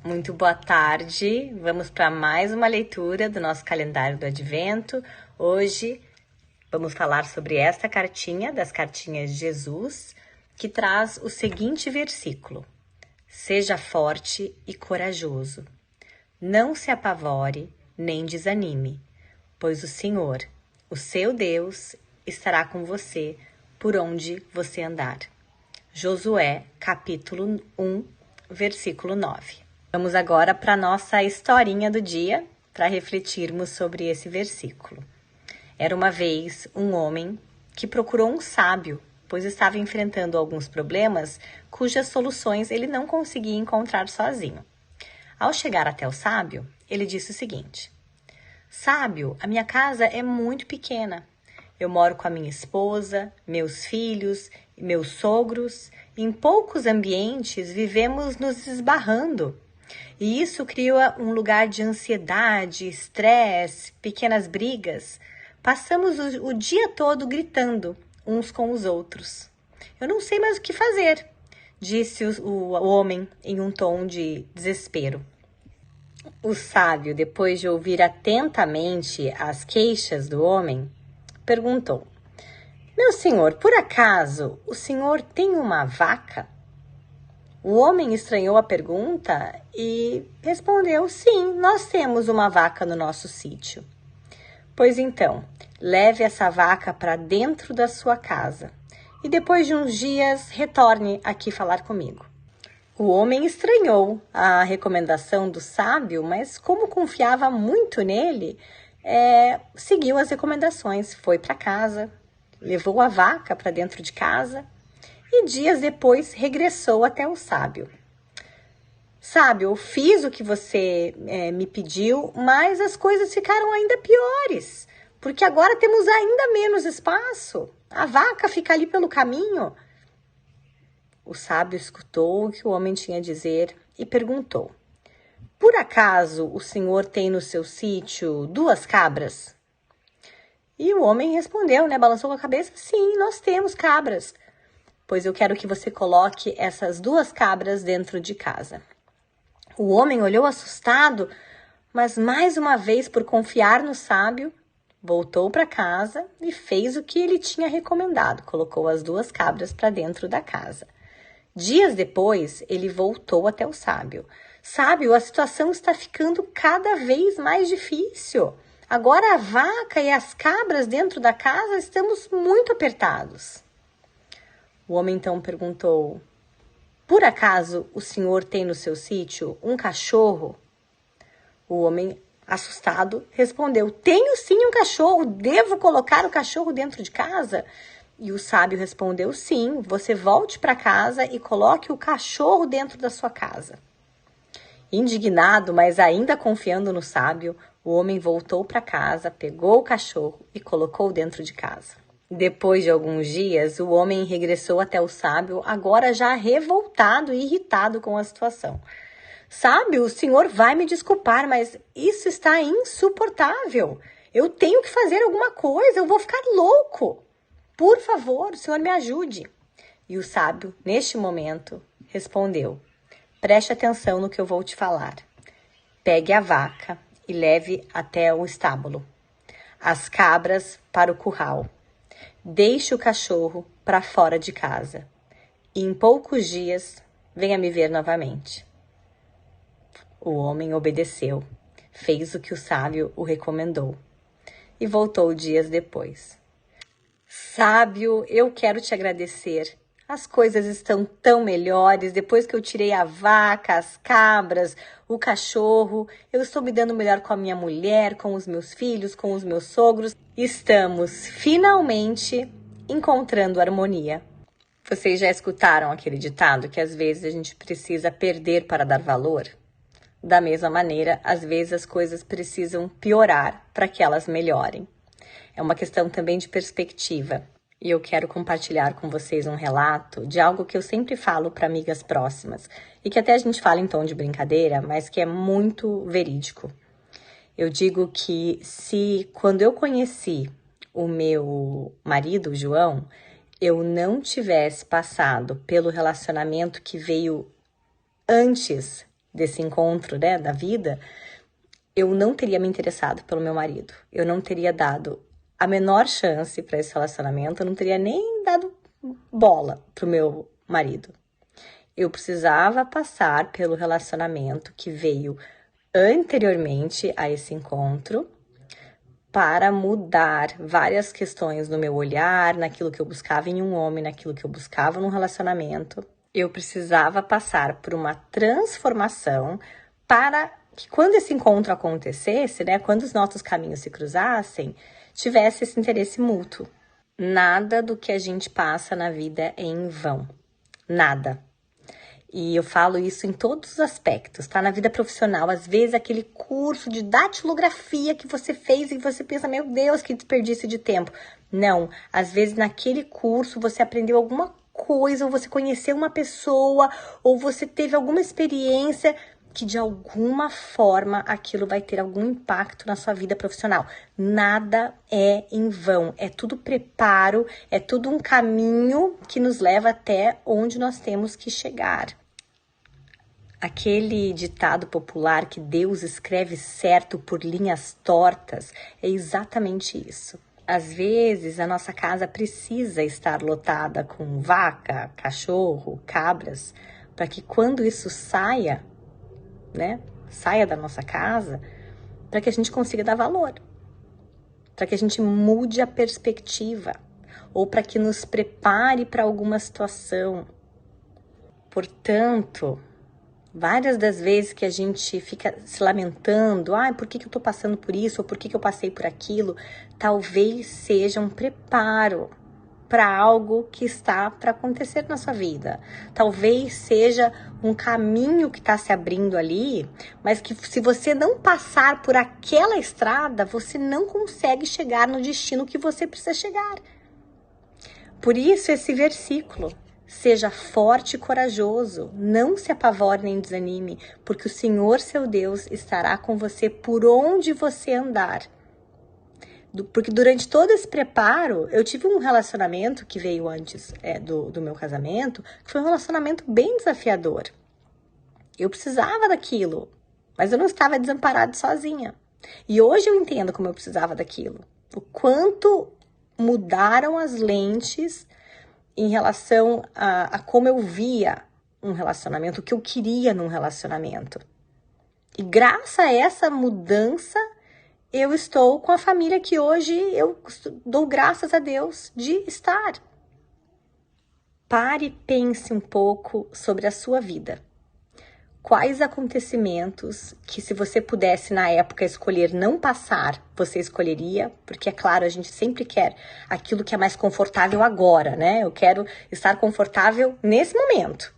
Muito boa tarde, vamos para mais uma leitura do nosso calendário do Advento. Hoje vamos falar sobre esta cartinha, das cartinhas de Jesus, que traz o seguinte versículo: Seja forte e corajoso, não se apavore nem desanime, pois o Senhor, o seu Deus, estará com você por onde você andar. Josué, capítulo 1, versículo 9. Vamos agora para a nossa historinha do dia, para refletirmos sobre esse versículo. Era uma vez um homem que procurou um sábio, pois estava enfrentando alguns problemas cujas soluções ele não conseguia encontrar sozinho. Ao chegar até o sábio, ele disse o seguinte: Sábio, a minha casa é muito pequena. Eu moro com a minha esposa, meus filhos e meus sogros. Em poucos ambientes vivemos nos esbarrando. E isso cria um lugar de ansiedade, estresse, pequenas brigas. Passamos o dia todo gritando uns com os outros. Eu não sei mais o que fazer, disse o homem em um tom de desespero. O sábio, depois de ouvir atentamente as queixas do homem, perguntou: Meu senhor, por acaso o senhor tem uma vaca? O homem estranhou a pergunta e respondeu: Sim, nós temos uma vaca no nosso sítio. Pois então, leve essa vaca para dentro da sua casa e depois de uns dias retorne aqui falar comigo. O homem estranhou a recomendação do sábio, mas como confiava muito nele, seguiu as recomendações, foi para casa, levou a vaca para dentro de casa e dias depois regressou até o sábio. Sábio, eu fiz o que você me pediu, mas as coisas ficaram ainda piores, porque agora temos ainda menos espaço. A vaca fica ali pelo caminho. O sábio escutou o que o homem tinha a dizer e perguntou: Por acaso o senhor tem no seu sítio 2 cabras? E o homem respondeu, balançou a cabeça: Sim, nós temos cabras. Pois eu quero que você coloque essas 2 cabras dentro de casa. O homem olhou assustado, mas mais uma vez, por confiar no sábio, voltou para casa e fez o que ele tinha recomendado, colocou as 2 cabras para dentro da casa. Dias depois, ele voltou até o sábio. Sábio, a situação está ficando cada vez mais difícil. Agora a vaca e as cabras dentro da casa estamos muito apertados. O homem então perguntou: Por acaso o senhor tem no seu sítio um cachorro? O homem, assustado, respondeu: Tenho sim um cachorro, devo colocar o cachorro dentro de casa? E o sábio respondeu: Sim, você volte para casa e coloque o cachorro dentro da sua casa. Indignado, mas ainda confiando no sábio, o homem voltou para casa, pegou o cachorro e colocou dentro de casa. Depois de alguns dias, o homem regressou até o sábio, agora já revoltado e irritado com a situação. Sábio, o senhor vai me desculpar, mas isso está insuportável. Eu tenho que fazer alguma coisa, eu vou ficar louco. Por favor, o senhor me ajude. E o sábio, neste momento, respondeu: Preste atenção no que eu vou te falar. Pegue a vaca e leve até o estábulo, as cabras para o curral. Deixe o cachorro para fora de casa e em poucos dias venha me ver novamente. O homem obedeceu, fez o que o sábio o recomendou e voltou dias depois. Sábio, eu quero te agradecer. As coisas estão tão melhores depois que eu tirei a vaca, as cabras, o cachorro. Eu estou me dando melhor com a minha mulher, com os meus filhos, com os meus sogros. Estamos finalmente encontrando harmonia. Vocês já escutaram aquele ditado que às vezes a gente precisa perder para dar valor? Da mesma maneira, às vezes as coisas precisam piorar para que elas melhorem. É uma questão também de perspectiva. E eu quero compartilhar com vocês um relato de algo que eu sempre falo para amigas próximas e que até a gente fala em tom de brincadeira, mas que é muito verídico. Eu digo que quando eu conheci o meu marido, o João, eu não tivesse passado pelo relacionamento que veio antes desse encontro, né, da vida, eu não teria me interessado pelo meu marido. Eu não teria dado a menor chance para esse relacionamento, eu não teria nem dado bola pro meu marido. Eu precisava passar pelo relacionamento que veio anteriormente a esse encontro para mudar várias questões no meu olhar, naquilo que eu buscava em um homem, naquilo que eu buscava num relacionamento. Eu precisava passar por uma transformação para que quando esse encontro acontecesse, né, quando os nossos caminhos se cruzassem, tivesse esse interesse mútuo. Nada do que a gente passa na vida é em vão. Nada. E eu falo isso em todos os aspectos, tá? Na vida profissional, às vezes aquele curso de datilografia que você fez e você pensa, meu Deus, que desperdício de tempo. Não, às vezes naquele curso você aprendeu alguma coisa, ou você conheceu uma pessoa, ou você teve alguma experiência que de alguma forma aquilo vai ter algum impacto na sua vida profissional. Nada é em vão, é tudo preparo, é tudo um caminho que nos leva até onde nós temos que chegar. Aquele ditado popular que Deus escreve certo por linhas tortas é exatamente isso. Às vezes a nossa casa precisa estar lotada com vaca, cachorro, cabras, para que quando isso saia, né, saia da nossa casa, para que a gente consiga dar valor, para que a gente mude a perspectiva, ou para que nos prepare para alguma situação. Portanto, várias das vezes que a gente fica se lamentando, por que eu tô passando por isso, ou por que eu passei por aquilo, talvez seja um preparo para algo que está para acontecer na sua vida. Talvez seja um caminho que está se abrindo ali, mas que se você não passar por aquela estrada, você não consegue chegar no destino que você precisa chegar. Por isso esse versículo: seja forte e corajoso, não se apavore nem desanime, porque o Senhor seu Deus estará com você por onde você andar. Porque durante todo esse preparo, eu tive um relacionamento que veio antes do meu casamento, que foi um relacionamento bem desafiador. Eu precisava daquilo, mas eu não estava desamparada sozinha. E hoje eu entendo como eu precisava daquilo. O quanto mudaram as lentes em relação a como eu via um relacionamento, o que eu queria num relacionamento. E graças a essa mudança, eu estou com a família que hoje eu dou graças a Deus de estar. Pare e pense um pouco sobre a sua vida. Quais acontecimentos que, se você pudesse na época escolher não passar, você escolheria? Porque, é claro, a gente sempre quer aquilo que é mais confortável agora, né? Eu quero estar confortável nesse momento.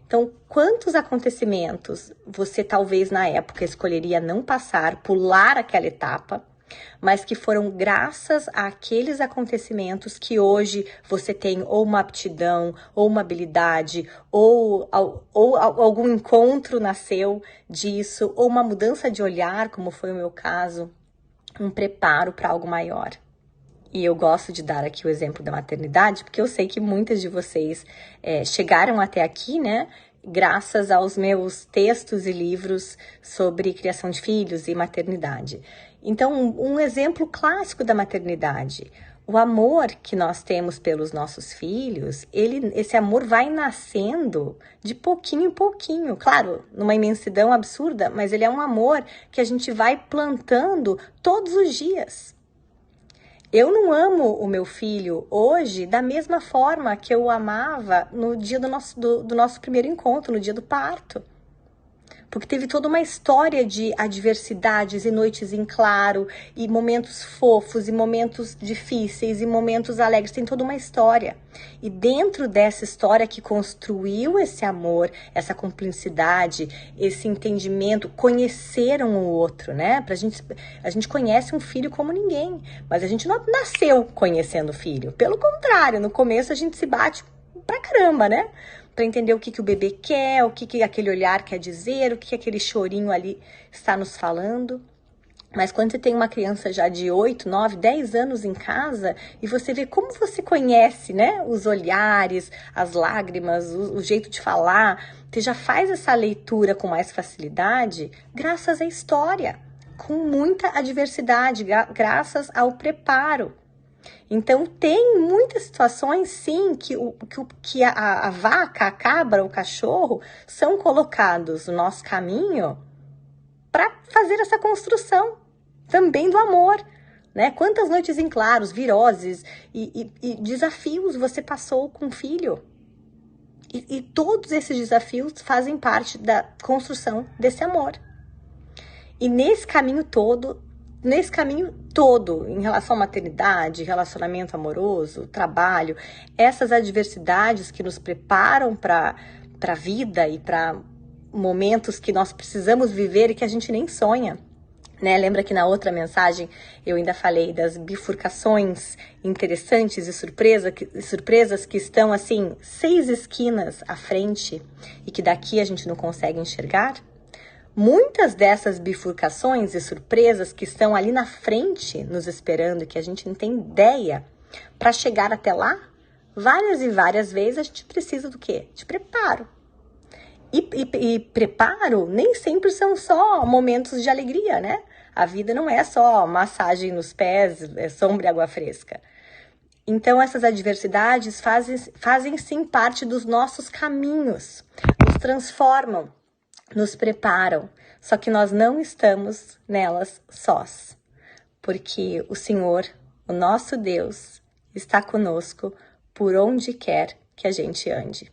Então, quantos acontecimentos você talvez na época escolheria não passar, pular aquela etapa, mas que foram graças àqueles acontecimentos que hoje você tem ou uma aptidão, ou uma habilidade, ou algum encontro nasceu disso, ou uma mudança de olhar, como foi o meu caso, um preparo para algo maior. E eu gosto de dar aqui o exemplo da maternidade, porque eu sei que muitas de vocês chegaram até aqui, né? Graças aos meus textos e livros sobre criação de filhos e maternidade. Então, um exemplo clássico da maternidade. O amor que nós temos pelos nossos filhos, esse amor vai nascendo de pouquinho em pouquinho. Claro, numa imensidão absurda, mas ele é um amor que a gente vai plantando todos os dias. Eu não amo o meu filho hoje da mesma forma que eu o amava no dia do nosso primeiro encontro, no dia do parto. Porque teve toda uma história de adversidades e noites em claro, e momentos fofos, e momentos difíceis, e momentos alegres. Tem toda uma história. E dentro dessa história que construiu esse amor, essa cumplicidade, esse entendimento, conheceram o outro, né? A gente conhece um filho como ninguém, mas a gente não nasceu conhecendo o filho. Pelo contrário, no começo a gente se bate pra caramba, né? Para entender o que o bebê quer, o que aquele olhar quer dizer, o que aquele chorinho ali está nos falando. Mas quando você tem uma criança já de 8, 9, 10 anos em casa e você vê como você conhece, né? Os olhares, as lágrimas, o jeito de falar, você já faz essa leitura com mais facilidade graças à história, com muita adversidade, graças ao preparo. Então, tem muitas situações, sim, que a vaca, a cabra, o cachorro são colocados no nosso caminho para fazer essa construção também do amor, né? Quantas noites em claros, viroses e desafios você passou com o filho? E todos esses desafios fazem parte da construção desse amor. E nesse caminho todo, em relação à maternidade, relacionamento amoroso, trabalho, essas adversidades que nos preparam para a vida e para momentos que nós precisamos viver e que a gente nem sonha. Né? Lembra que na outra mensagem eu ainda falei das bifurcações interessantes e surpresas que estão assim 6 esquinas à frente e que daqui a gente não consegue enxergar? Muitas dessas bifurcações e surpresas que estão ali na frente nos esperando e que a gente não tem ideia, para chegar até lá, várias e várias vezes a gente precisa do quê? De preparo. E preparo nem sempre são só momentos de alegria, né? A vida não é só massagem nos pés, sombra e água fresca. Então, essas adversidades fazem sim parte dos nossos caminhos, nos transformam, nos preparam. Só que nós não estamos nelas sós, porque o Senhor, o nosso Deus, está conosco por onde quer que a gente ande.